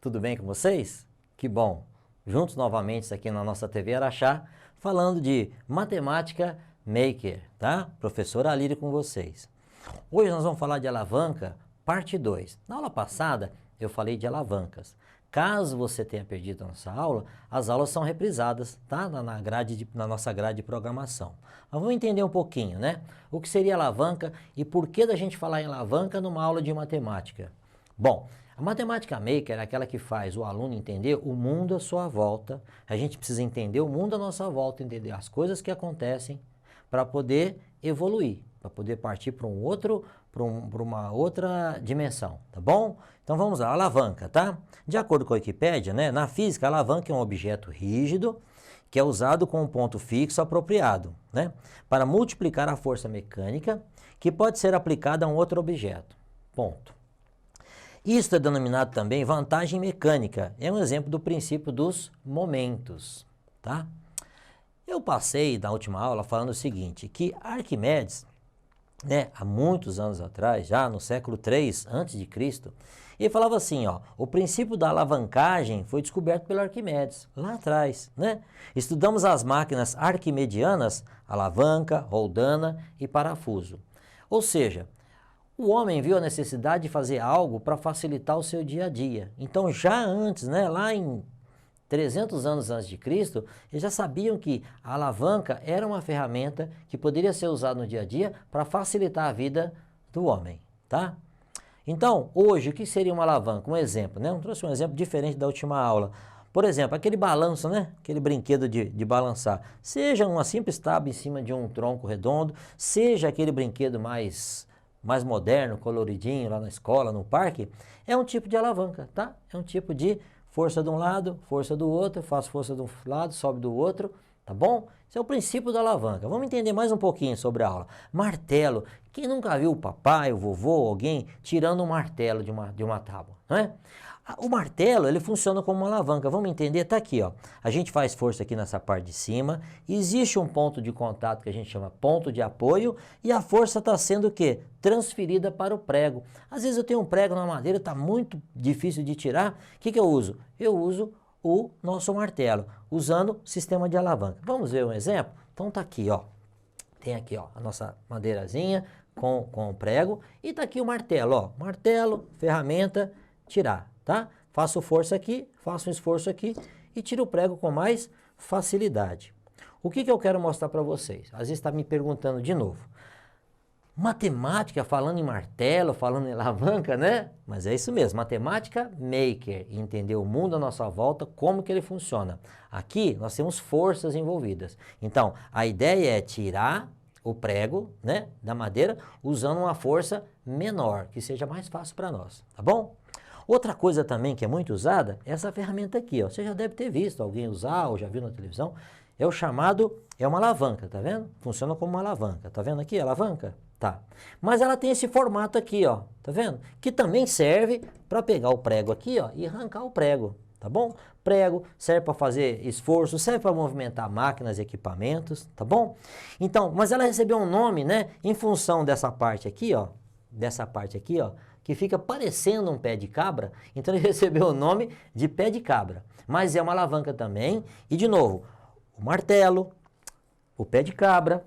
tudo bem com vocês? Que bom! Juntos novamente aqui na nossa TV Araxá, falando de Matemática Maker, tá? Professor Alírio com vocês. Hoje nós vamos falar de alavanca, parte 2. Na aula passada eu falei de alavancas. Caso você tenha perdido a nossa aula, as aulas são reprisadas, tá? Na nossa grade de programação. Mas vamos entender um pouquinho, né? O que seria alavanca e por que da gente falar em alavanca numa aula de matemática. Bom, a Matemática Maker é aquela que faz o aluno entender o mundo à sua volta. A gente precisa entender o mundo à nossa volta, entender as coisas que acontecem para poder evoluir, para poder partir para uma outra dimensão, tá bom? Então vamos lá, alavanca, tá? De acordo com a Wikipédia, né, na física, a alavanca é um objeto rígido que é usado com um ponto fixo apropriado, né, para multiplicar a força mecânica que pode ser aplicada a um outro objeto. Ponto. Isto é denominado também vantagem mecânica. É um exemplo do princípio dos momentos, tá? Eu passei na última aula falando o seguinte, que Arquimedes, né, há muitos anos atrás, já no século III a.C., ele falava assim, ó, o princípio da alavancagem foi descoberto pelo Arquimedes, lá atrás, né? Estudamos as máquinas arquimedianas, alavanca, roldana e parafuso. Ou seja, o homem viu a necessidade de fazer algo para facilitar o seu dia a dia. Então, já antes, né, lá em 300 anos antes de Cristo, eles já sabiam que a alavanca era uma ferramenta que poderia ser usada no dia a dia para facilitar a vida do homem, tá? Então, hoje, o que seria uma alavanca? Um exemplo, né? Eu trouxe um exemplo diferente da última aula. Por exemplo, aquele balanço, né? Aquele brinquedo de balançar. Seja uma simples tábua em cima de um tronco redondo, seja aquele brinquedo mais moderno, coloridinho, lá na escola, no parque, é um tipo de alavanca, tá? É um tipo de força de um lado, força do outro, faço força de um lado, sobe do outro, tá bom? Esse é o princípio da alavanca. Vamos entender mais um pouquinho sobre a aula. Martelo. Quem nunca viu o papai, o vovô, alguém tirando um martelo de uma tábua, não é? O martelo, ele funciona como uma alavanca. Vamos entender? Tá aqui, ó. A gente faz força aqui nessa parte de cima. Existe um ponto de contato que a gente chama ponto de apoio e a força está sendo o quê? Transferida para o prego. Às vezes eu tenho um prego na madeira, está muito difícil de tirar. O que eu uso? Eu uso o nosso martelo, usando o sistema de alavanca. Vamos ver um exemplo? Então tá aqui, ó. Tem aqui, ó, a nossa madeirazinha com o prego e tá aqui o martelo, ó. Martelo, ferramenta, tirar. Tá? Faço força aqui, faço um esforço aqui e tiro o prego com mais facilidade. O que eu quero mostrar para vocês? Às vezes está me perguntando de novo. Matemática, falando em martelo, falando em alavanca, né? Mas é isso mesmo, matemática maker, entender o mundo à nossa volta, como que ele funciona. Aqui nós temos forças envolvidas. Então, a ideia é tirar o prego, né, da madeira usando uma força menor, que seja mais fácil para nós, tá bom? Outra coisa também que é muito usada é essa ferramenta aqui, ó. Você já deve ter visto alguém usar ou já viu na televisão. É o chamado, é uma alavanca, tá vendo? Funciona como uma alavanca. Tá vendo aqui a alavanca? Tá. Mas ela tem esse formato aqui, ó. Tá vendo? Que também serve para pegar o prego aqui, ó, e arrancar o prego, tá bom? Prego serve para fazer esforço, serve para movimentar máquinas e equipamentos, tá bom? Então, mas ela recebeu um nome, né, em função dessa parte aqui, ó. Dessa parte aqui, ó, que fica parecendo um pé de cabra, então ele recebeu o nome de pé de cabra. Mas é uma alavanca também, e de novo, o martelo, o pé de cabra,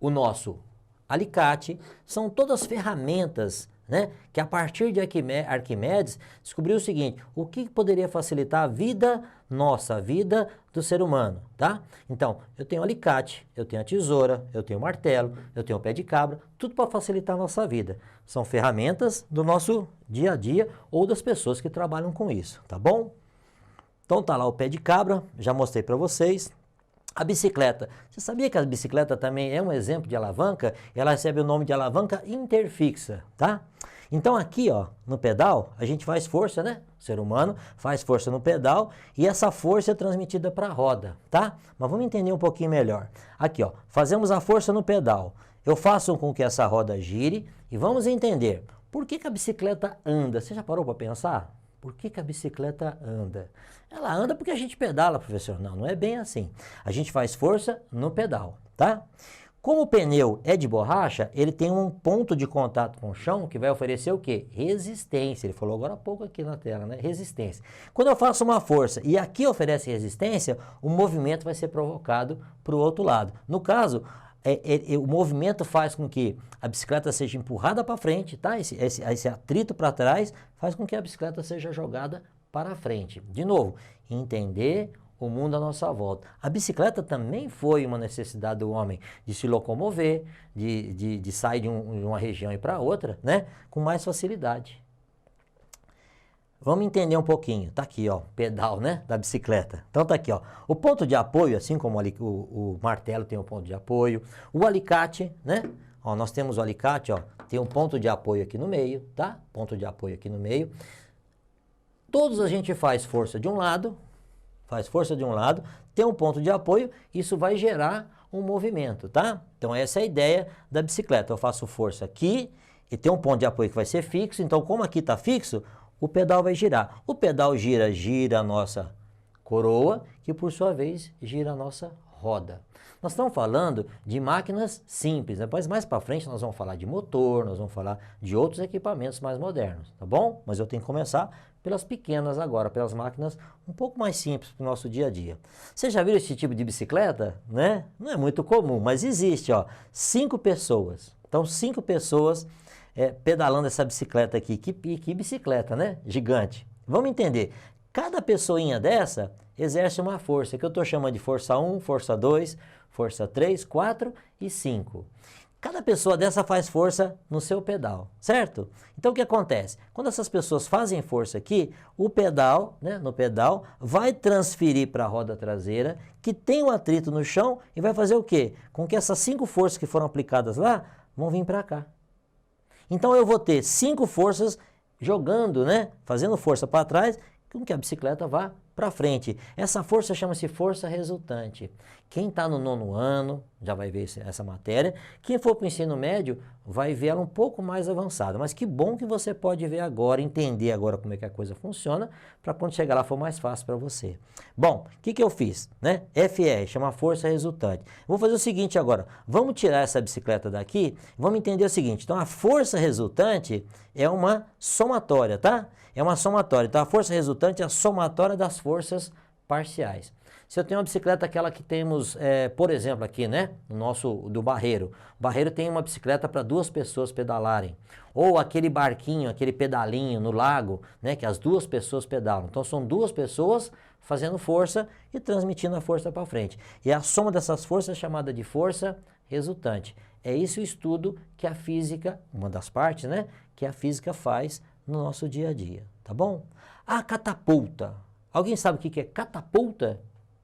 o nosso alicate, são todas ferramentas, né, que a partir de Arquimedes descobriu o seguinte, o que poderia facilitar a vida nossa, a vida do ser humano, tá? Então, eu tenho alicate, eu tenho a tesoura, eu tenho o martelo, eu tenho o pé de cabra, tudo para facilitar a nossa vida. São ferramentas do nosso dia a dia ou das pessoas que trabalham com isso, tá bom? Então tá lá o pé de cabra, já mostrei para vocês. A bicicleta. Você sabia que a bicicleta também é um exemplo de alavanca? Ela recebe o nome de alavanca interfixa, tá? Então aqui, ó, no pedal, a gente faz força, né? O ser humano faz força no pedal e essa força é transmitida para a roda, tá? Mas vamos entender um pouquinho melhor. Aqui, ó, fazemos a força no pedal. Eu faço com que essa roda gire e vamos entender por que a bicicleta anda. Você já parou para pensar? Por que a bicicleta anda? Ela anda porque a gente pedala, professor. Não, não é bem assim. A gente faz força no pedal, tá? Como o pneu é de borracha, ele tem um ponto de contato com o chão que vai oferecer o quê? Resistência. Ele falou agora há pouco aqui na tela, né? Resistência. Quando eu faço uma força e aqui oferece resistência, o movimento vai ser provocado para o outro lado. No caso, o movimento faz com que a bicicleta seja empurrada para frente, tá? Esse atrito para trás faz com que a bicicleta seja jogada para frente. De novo, entender o mundo à nossa volta. A bicicleta também foi uma necessidade do homem de se locomover, de sair de uma região e para outra, né? Com mais facilidade. Vamos entender um pouquinho. Tá aqui, ó, pedal, né, da bicicleta. Então tá aqui, ó. O ponto de apoio, assim como o martelo tem um ponto de apoio, o alicate, né? Ó, nós temos o alicate, ó, tem um ponto de apoio aqui no meio, tá? Ponto de apoio aqui no meio. Todos a gente faz força de um lado, tem um ponto de apoio, isso vai gerar um movimento, tá? Então essa é a ideia da bicicleta. Eu faço força aqui e tem um ponto de apoio que vai ser fixo, então como aqui está fixo, o pedal vai girar. O pedal gira a nossa coroa, que por sua vez gira a nossa roda. Nós estamos falando de máquinas simples, depois mais para frente nós vamos falar de motor, nós vamos falar de outros equipamentos mais modernos, tá bom? Mas eu tenho que começar pelas pequenas agora, pelas máquinas um pouco mais simples para o nosso dia a dia. Você já viu esse tipo de bicicleta, né? Não é muito comum, mas existe, ó, 5 pessoas. Então 5 pessoas pedalando essa bicicleta aqui. Que bicicleta, né? Gigante. Vamos entender. Cada pessoinha dessa exerce uma força, que eu estou chamando de força 1, força 2, força 3, 4 e 5. Cada pessoa dessa faz força no seu pedal, certo? Então o que acontece? Quando essas pessoas fazem força aqui, o pedal, né, no pedal, vai transferir para a roda traseira, que tem um atrito no chão, e vai fazer o quê? Com que essas 5 forças que foram aplicadas lá, vão vir para cá. Então eu vou ter 5 forças jogando, né, fazendo força para trás, com que a bicicleta vá para frente. Essa força chama-se força resultante. Quem está no 9º ano já vai ver essa matéria. Quem for para o ensino médio vai ver ela um pouco mais avançada. Mas que bom que você pode ver agora, entender agora como é que a coisa funciona, para quando chegar lá for mais fácil para você. Bom, o que eu fiz? Né? FR, chama força resultante. Vou fazer o seguinte agora, vamos tirar essa bicicleta daqui, vamos entender o seguinte. Então a força resultante é uma somatória, tá? É uma somatória. Então a força resultante é a somatória das forças parciais. Se eu tenho uma bicicleta, aquela que temos, por exemplo, aqui, né, no nosso, do Barreiro. O Barreiro tem uma bicicleta para 2 pessoas pedalarem. Ou aquele barquinho, aquele pedalinho no lago, né, que as 2 pessoas pedalam. Então são 2 pessoas fazendo força e transmitindo a força para frente. E a soma dessas forças é chamada de força resultante. É isso o estudo que a física, uma das partes, né, que a física faz no nosso dia a dia, tá bom? A catapulta. Alguém sabe o que é catapulta?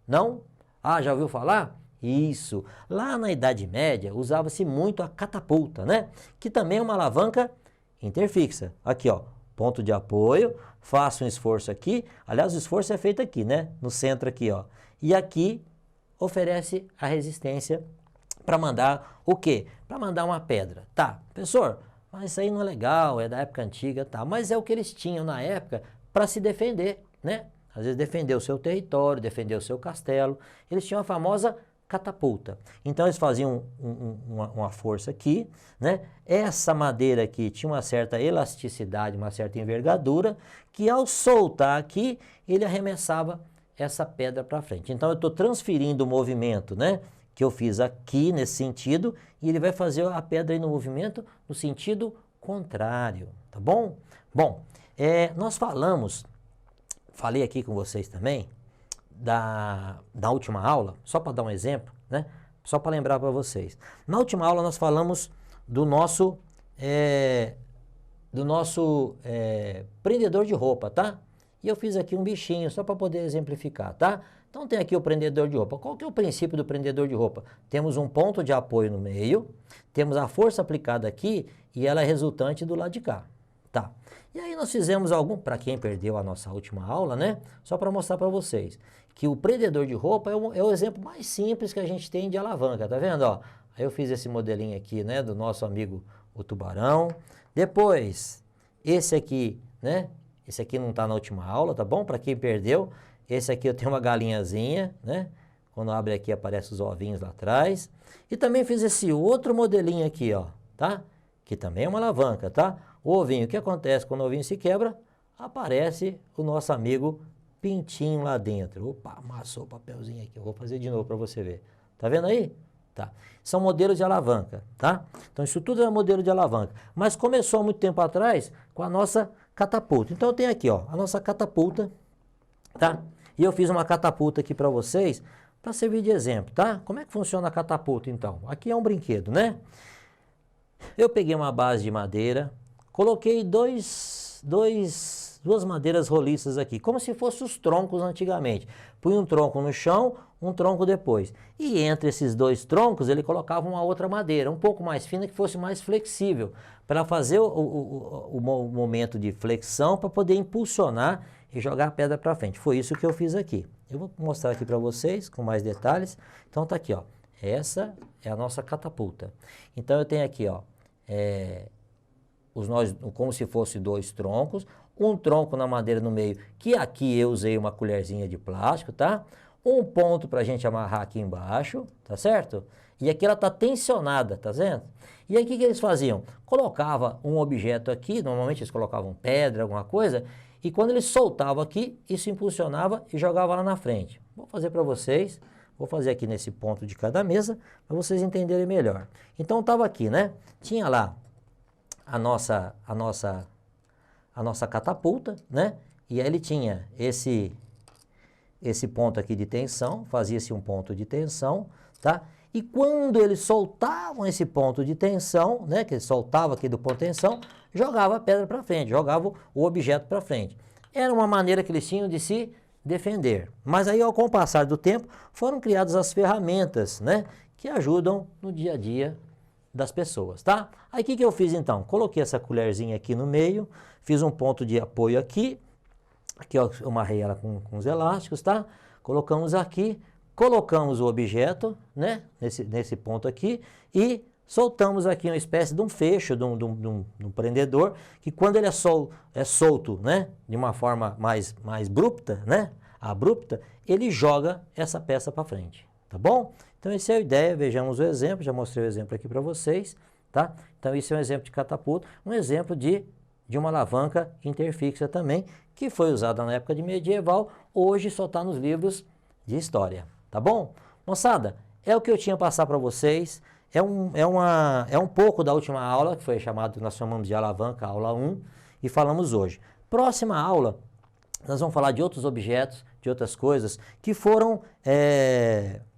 Não? Ah, já ouviu falar? Isso. Lá na Idade Média usava-se muito a catapulta, né? Que também é uma alavanca interfixa. Aqui, ó, ponto de apoio, faço um esforço aqui. Aliás, o esforço é feito aqui, né? No centro aqui, ó. E aqui oferece a resistência para mandar o quê? Para mandar uma pedra. Tá, professor, mas isso aí não é legal, é da época antiga, tá? Mas é o que eles tinham na época para se defender, né? Às vezes defender o seu território, defender o seu castelo. Eles tinham a famosa catapulta. Então eles faziam uma força aqui, né? Essa madeira aqui tinha uma certa elasticidade, uma certa envergadura, que ao soltar aqui, ele arremessava essa pedra para frente. Então eu estou transferindo o movimento, né, que eu fiz aqui nesse sentido, e ele vai fazer a pedra aí no movimento no sentido contrário, tá bom? Bom, nós falei aqui com vocês também, da última aula, só para dar um exemplo, né? Só para lembrar para vocês. Na última aula nós falamos do nosso prendedor de roupa, tá? E eu fiz aqui um bichinho só para poder exemplificar, tá? Então tem aqui o prendedor de roupa. Qual que é o princípio do prendedor de roupa? Temos um ponto de apoio no meio, temos a força aplicada aqui e ela é resultante do lado de cá. Tá. E aí nós fizemos para quem perdeu a nossa última aula, né? Só para mostrar para vocês que o prendedor de roupa é o exemplo mais simples que a gente tem de alavanca, tá vendo? Ó, aí eu fiz esse modelinho aqui, né, do nosso amigo o tubarão. Depois, esse aqui, né? Esse aqui não está na última aula, tá bom? Para quem perdeu, esse aqui eu tenho uma galinhazinha, né? Quando abre aqui, aparece os ovinhos lá atrás. E também fiz esse outro modelinho aqui, ó, tá? Que também é uma alavanca, tá? O ovinho, o que acontece quando o ovinho se quebra? Aparece o nosso amigo pintinho lá dentro. Opa, amassou o papelzinho aqui. Eu vou fazer de novo para você ver. Tá vendo aí? Tá. São modelos de alavanca, tá? Então isso tudo é modelo de alavanca. Mas começou há muito tempo atrás com a nossa catapulta. Então eu tenho aqui, ó, a nossa catapulta, tá? E eu fiz uma catapulta aqui para vocês, para servir de exemplo, tá? Como é que funciona a catapulta, então? Aqui é um brinquedo, né? Eu peguei uma base de madeira, coloquei duas madeiras roliças aqui, como se fossem os troncos antigamente. Punha um tronco no chão, um tronco depois. E entre esses dois troncos ele colocava uma outra madeira, um pouco mais fina, que fosse mais flexível, para fazer o momento de flexão, para poder impulsionar e jogar a pedra para frente. Foi isso que eu fiz aqui. Eu vou mostrar aqui para vocês com mais detalhes. Então tá aqui, ó. Essa é a nossa catapulta. Então eu tenho aqui, ó, como se fossem dois troncos, um tronco na madeira no meio, que aqui eu usei uma colherzinha de plástico, tá? Um ponto para a gente amarrar aqui embaixo, tá certo? E aqui ela tá tensionada, tá vendo? E aí o que eles faziam? Colocava um objeto aqui, normalmente eles colocavam pedra, alguma coisa, e quando eles soltavam aqui, isso impulsionava e jogava lá na frente. Vou fazer para vocês, vou fazer aqui nesse ponto de cada mesa, para vocês entenderem melhor. Então estava aqui, né? Tinha lá a nossa catapulta, né? E aí ele tinha esse ponto aqui de tensão, fazia-se um ponto de tensão, tá? E quando eles soltavam esse ponto de tensão, né? Que eles soltavam aqui do ponto de tensão, jogava a pedra para frente, jogava o objeto para frente. Era uma maneira que eles tinham de se defender. Mas aí, com o passar do tempo, foram criadas as ferramentas, né? Que ajudam no dia a dia das pessoas, tá? Aí o que eu fiz então? Coloquei essa colherzinha aqui no meio, fiz um ponto de apoio aqui, ó, eu amarrei ela com os elásticos, tá? Colocamos aqui, colocamos o objeto, né? Nesse ponto aqui e soltamos aqui uma espécie de um fecho, de um prendedor, que quando ele é solto, né? De uma forma mais abrupta, né? Ele joga essa peça para frente, tá bom? Então essa é a ideia, vejamos o exemplo, já mostrei o exemplo aqui para vocês, tá? Então isso é um exemplo de catapulta, um exemplo de uma alavanca interfixa também, que foi usada na época de medieval, hoje só está nos livros de história, tá bom? Moçada, é o que eu tinha a passar para vocês, é um pouco da última aula, que foi chamado, nós chamamos de alavanca, aula 1, e falamos hoje. Próxima aula, nós vamos falar de outros objetos, de outras coisas que foram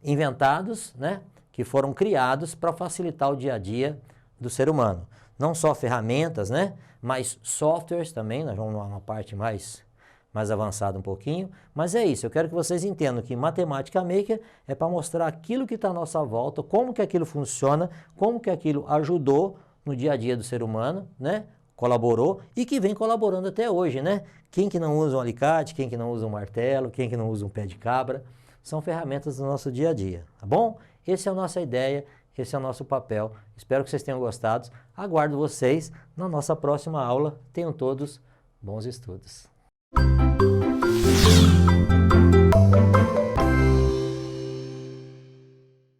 inventados, né? Que foram criados para facilitar o dia a dia do ser humano. Não só ferramentas, né? Mas softwares também, nós vamos numa parte mais avançada um pouquinho. Mas é isso, eu quero que vocês entendam que Matemática Maker é para mostrar aquilo que está à nossa volta, como que aquilo funciona, como que aquilo ajudou no dia a dia do ser humano, né? Colaborou e que vem colaborando até hoje, né? Quem que não usa um alicate, quem que não usa um martelo, quem que não usa um pé de cabra, são ferramentas do nosso dia a dia, tá bom? Essa é a nossa ideia, esse é o nosso papel. Espero que vocês tenham gostado. Aguardo vocês na nossa próxima aula. Tenham todos bons estudos.